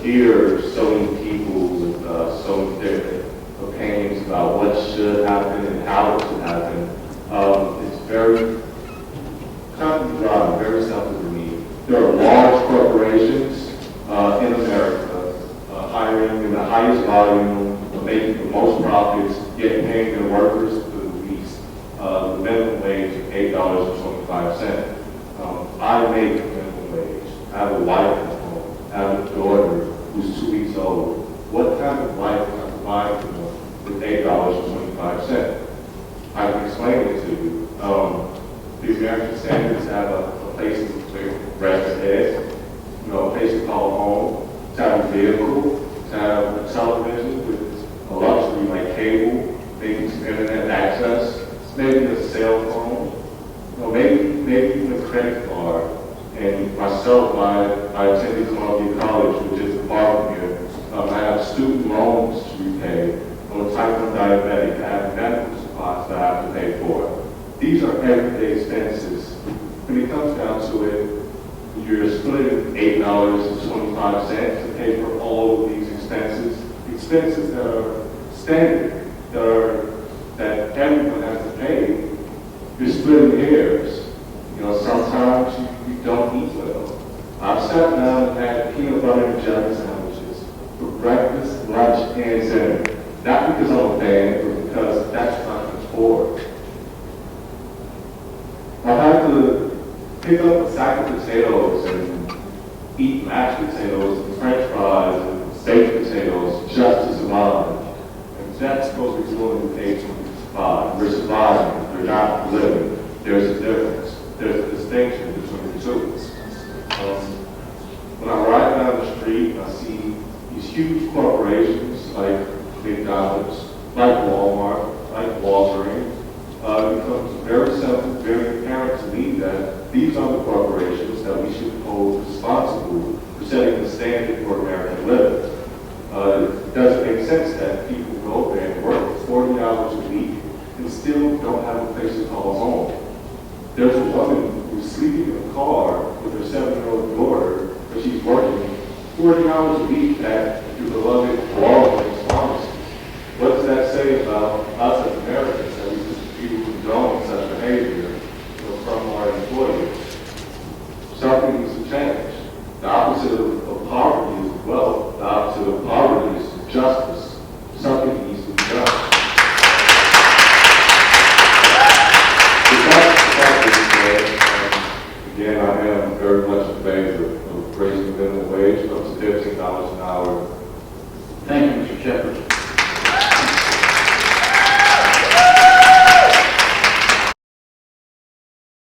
hear so many people with so many different opinions about what should happen and how it should happen. It's very cut and dry, very simple to me. There are large corporations in America hiring in the highest volume, making the most profits, yet paying their workers the least. The minimum wage of $8.25. I make a minimum wage. I have a wife at home. I have a daughter who's 2 weeks old. What kind of life can I provide for them with $8.25? I can explain it to you. The American standards have a place to rest their heads, a place to call home, to have a vehicle, to have a television with a luxury like cable, maybe some internet access, maybe a cell phone, maybe even a credit card. And myself, I attended Columbia College, which is the bottom here. I have student loans to repay. I'm a type 1 diabetic. I have medical supplies that I have to pay for. These are everyday expenses. When it comes down to it, you're splitting $8.25 to pay for all of these expenses that are standard, that everyone has to pay. You're splitting hairs. Sometimes you don't eat well. I've sat down and had peanut butter and jelly sandwiches for breakfast, lunch, and dinner. Not because I'm a fan, but because that's what I can afford. I've had to pick up a sack of potatoes and eat mashed potatoes and French fries and baked potatoes just to survive. And that's supposed to be doing with $8.25. We're surviving, we're not living. There's a difference. There's a distinction between the two. When I ride down the street, I see these huge corporations like McDonald's, like Walmart, like Walgreens. It becomes very simple, very apparent to me that these are the corporations that we should hold responsible for setting the standard for American living. It doesn't make sense that people go there and work 40 hours a week and still don't have a place to call home. There's a woman who's sleeping in a car with her 7-year-old daughter, but she's working 40 hours a week at your beloved